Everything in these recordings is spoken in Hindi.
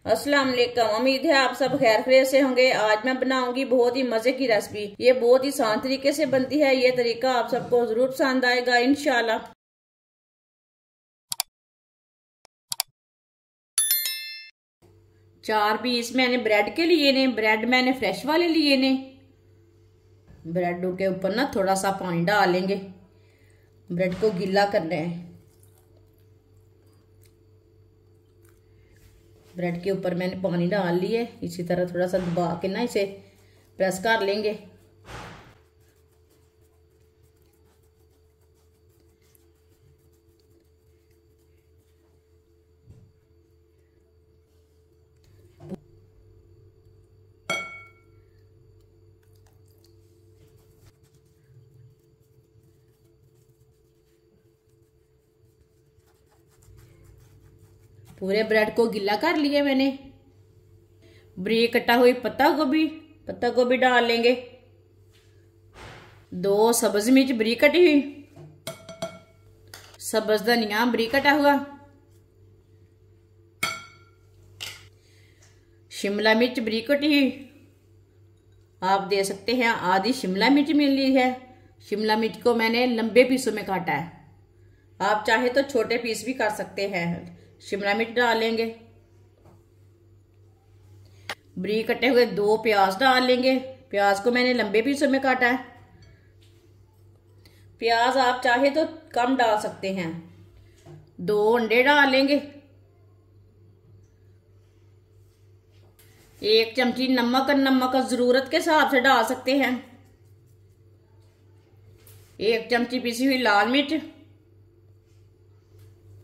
अस्सलाम वालेकुम। उम्मीद है आप सब खैर खैरियत से होंगे। आज मैं बनाऊंगी बहुत ही मजे की रेसिपी। ये बहुत ही आसान तरीके से बनती है। ये तरीका आप सबको जरूर पसंद आएगा इंशाल्लाह। 4 पीस मैंने ब्रेड के लिए ने। ब्रेड मैंने फ्रेश वाले लिए ने। ब्रेडों के ऊपर ना थोड़ा सा पानी डाल लेंगे। ब्रेड को गीला करना है। ब्रेड के ऊपर मैंने पानी डाल लिए। इसी तरह थोड़ा सा दबा के ना इसे प्रेस कर लेंगे। पूरे ब्रेड को गीला कर लिया मैंने। बारीक कटा हुई पत्ता गोभी डाल लेंगे। 2 सब्ज मिर्च बारीक कटी हुई। सब्ज धनिया बारीक कटा हुआ। शिमला मिर्च बारीक कटी हुई। आप दे सकते हैं आधी शिमला मिर्च मिल रही है। शिमला मिर्च को मैंने लंबे पीसों में काटा है। आप चाहे तो छोटे पीस भी कर सकते हैं। शिमला मिर्च डालेंगे। बारीक कटे हुए 2 प्याज डाल लेंगे। प्याज को मैंने लंबे पीसों में काटा है। प्याज आप चाहे तो कम डाल सकते हैं। 2 अंडे डाल लेंगे। 1 चमची नमक जरूरत के हिसाब से डाल सकते हैं। 1 चमची पिसी हुई लाल मिर्च।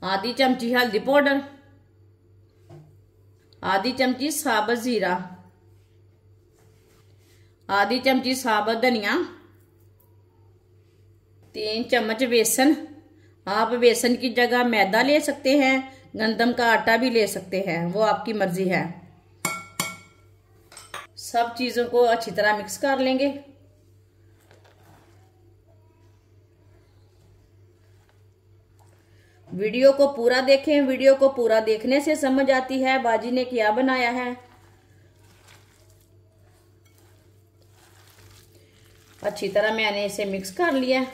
आधी चमची हल्दी पाउडर। आधी चमची साबुत जीरा। आधी चमची साबुत धनिया। 3 चम्मच बेसन। आप बेसन की जगह मैदा ले सकते हैं। गंदम का आटा भी ले सकते हैं, वो आपकी मर्जी है। सब चीजों को अच्छी तरह मिक्स कर लेंगे। वीडियो को पूरा देखें। वीडियो को पूरा देखने से समझ आती है बाजी ने क्या बनाया है। अच्छी तरह मैंने इसे मिक्स कर लिया।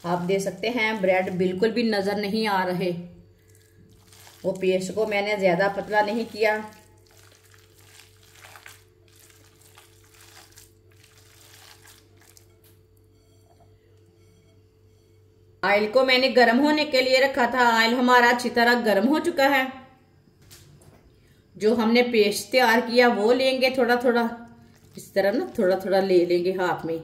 आप दे सकते हैं ब्रेड बिल्कुल भी नजर नहीं आ रहे। वो पेस्ट को मैंने ज्यादा पतला नहीं किया। ऑयल को मैंने गर्म होने के लिए रखा था। ऑयल हमारा अच्छी तरह गर्म हो चुका है। जो हमने पेस्ट तैयार किया वो लेंगे थोड़ा थोड़ा। इस तरह ना थोड़ा थोड़ा ले लेंगे हाथ में।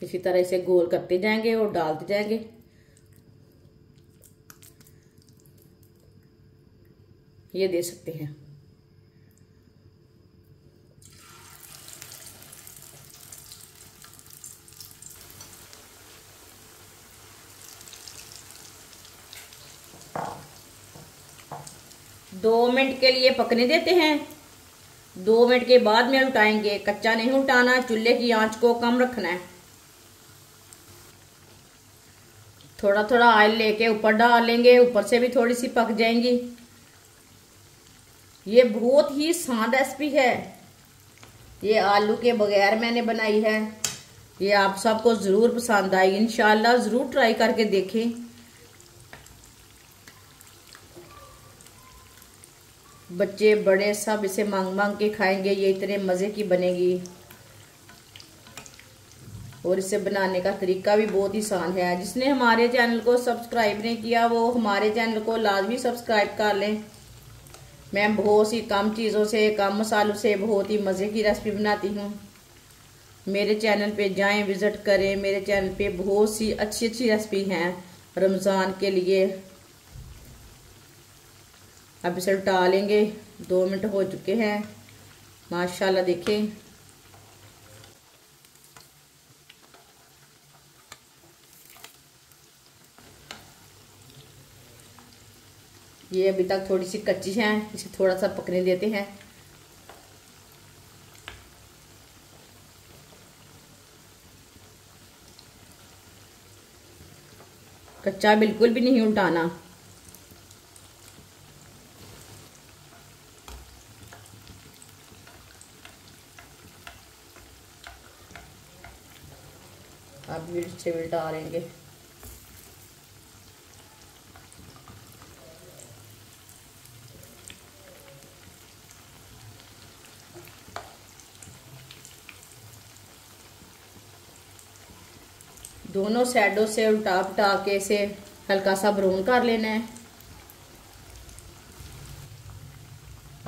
इसी तरह इसे गोल करते जाएंगे और डालते जाएंगे। ये दे सकते हैं। दो मिनट के लिए पकने देते हैं। 2 मिनट के बाद में उल्टाएंगे। कच्चा नहीं उल्टाना। चूल्हे की आंच को कम रखना है। थोड़ा थोड़ा ऑयल लेके ऊपर डाल लेंगे। ऊपर से भी थोड़ी सी पक जाएंगी। ये बहुत ही आसान रेसिपी है। ये आलू के बगैर मैंने बनाई है। ये आप सबको जरूर पसंद आएगी इंशाल्लाह। जरूर ट्राई करके देखें। बच्चे बड़े सब इसे मांग मांग के खाएंगे। ये इतने मजे की बनेगी। और इसे बनाने का तरीका भी बहुत ही आसान है। जिसने हमारे चैनल को सब्सक्राइब नहीं किया वो हमारे चैनल को लाजमी सब्सक्राइब कर लें। मैं बहुत सी कम चीज़ों से, कम मसालों से बहुत ही मज़े की रेसिपी बनाती हूँ। मेरे चैनल पे जाएं, विज़िट करें। मेरे चैनल पे बहुत सी अच्छी अच्छी रेसिपी हैं रमज़ान के लिए। अब इसे उल्टा लेंगे। 2 मिनट हो चुके हैं। माशाल्लाह देखें। ये अभी तक थोड़ी सी कच्ची हैं। इसे थोड़ा सा पकने देते हैं। कच्चा बिल्कुल भी नहीं उल्टाना। अब मिर्च से उल्टा लेंगे। दोनों साइडों से उल्टा पलटा के इसे हल्का सा ब्राउन कर लेना है।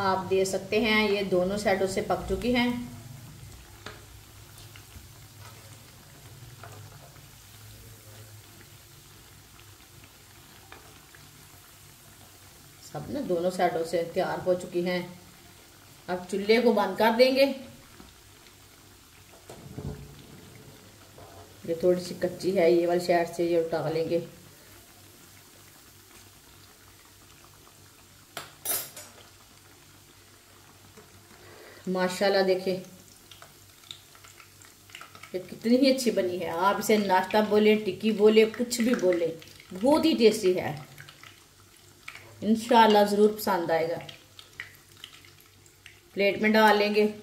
आप देख सकते हैं ये दोनों साइडों से पक चुकी हैं। सब ना दोनों साइडों से तैयार हो चुकी हैं। अब चूल्हे को बंद कर देंगे। ये थोड़ी सी कच्ची है, ये वाली साइड से ये उठा लेंगे। माशाल्लाह देखें ये कितनी ही अच्छी बनी है। आप इसे नाश्ता बोले, टिक्की बोले, कुछ भी बोले, बहुत ही टेस्टी है। इंशाल्लाह ज़रूर पसंद आएगा। प्लेट में डाल लेंगे।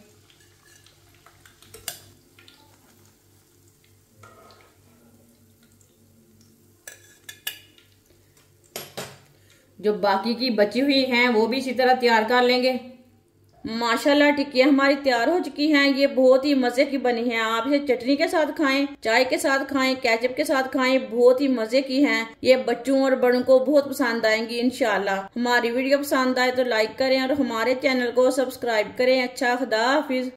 जो बाकी की बची हुई हैं वो भी इसी तरह तैयार कर लेंगे। माशाल्लाह टिक्कियाँ हमारी तैयार हो चुकी हैं। ये बहुत ही मजे की बनी है। आप इसे चटनी के साथ खाएं, चाय के साथ खाएं, केचप के साथ खाएं, बहुत ही मजे की हैं। ये बच्चों और बड़ों को बहुत पसंद आएंगी इंशाल्लाह। हमारी वीडियो पसंद आए तो लाइक करें और हमारे चैनल को सब्सक्राइब करें। अच्छा, खुदा हाफिज।